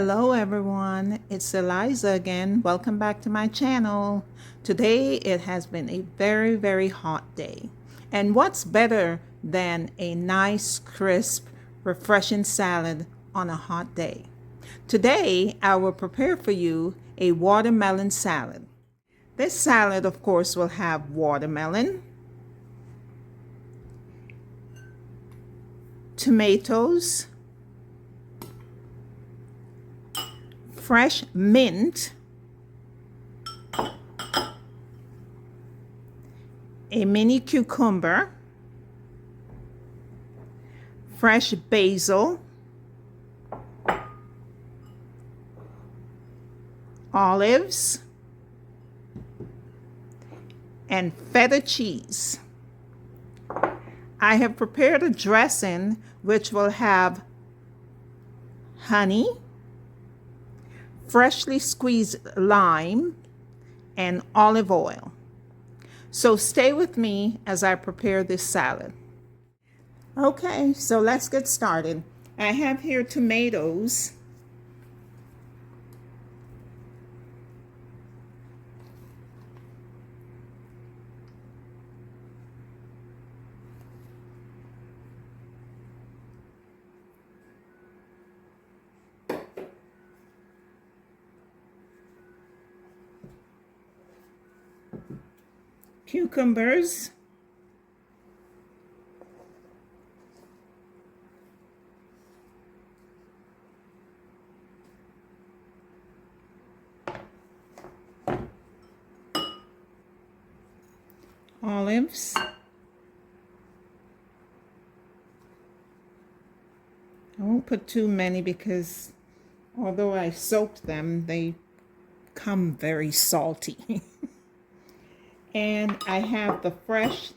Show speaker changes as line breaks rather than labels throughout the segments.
Hello everyone, it's Eliza again. Welcome back to my channel. Today it has been a very hot day. And what's better than a nice, crisp, refreshing salad on a hot day? Today I will prepare for you a watermelon salad. This salad, of course, will have watermelon, tomatoes, fresh mint, a mini cucumber, fresh basil, olives, and feta cheese. I have prepared a dressing which will have honey, freshly squeezed lime, and olive oil. So stay with me as I prepare this salad. Okay, so let's get started. I have here tomatoes, cucumbers, olives, I won't put too many because although I soaked them, they come very salty. And I have the fresh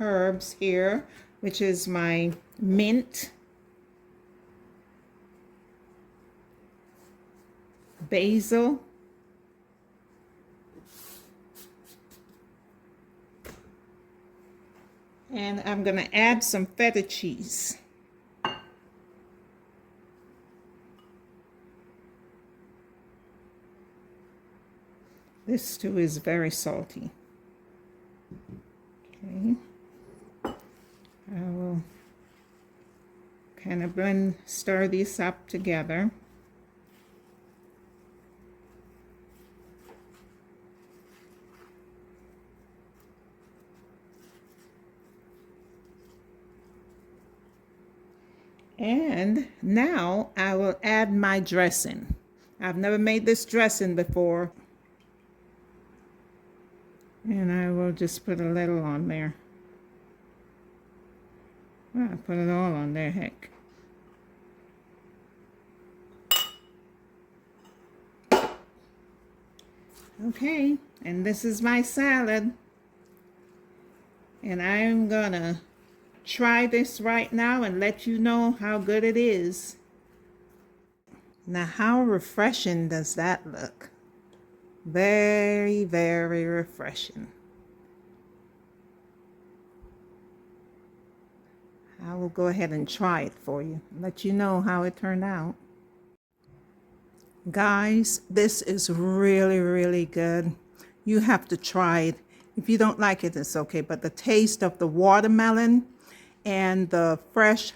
herbs here, which is my mint, basil, and I'm going to add some feta cheese. This too is very salty. Okay. I will kind of stir these up together. And now I will add my dressing. I've never made this dressing before. And I will just put a little on there. Well, I'll put it all on there, heck. Okay, and this is my salad. And I'm gonna try this right now and let you know how good it is. Now, how refreshing does that look? Very refreshing. I will go ahead and try it for you, let you know how it turned out. Guys, this is really good. You have to try it. If you don't like it, it's okay, but the taste of the watermelon and the fresh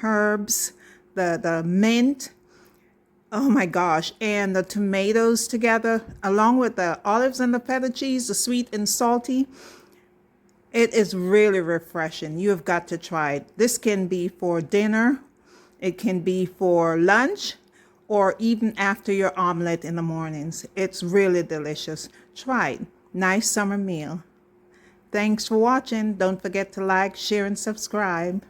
herbs, the mint, oh my gosh, and the tomatoes together, along with the olives and the feta cheese, the sweet and salty, it is really refreshing. You have got to try it. This can be for dinner, it can be for lunch, or even after your omelet in the mornings. It's really delicious. Try it. Nice summer meal. Thanks for watching. Don't forget to like, share, and subscribe.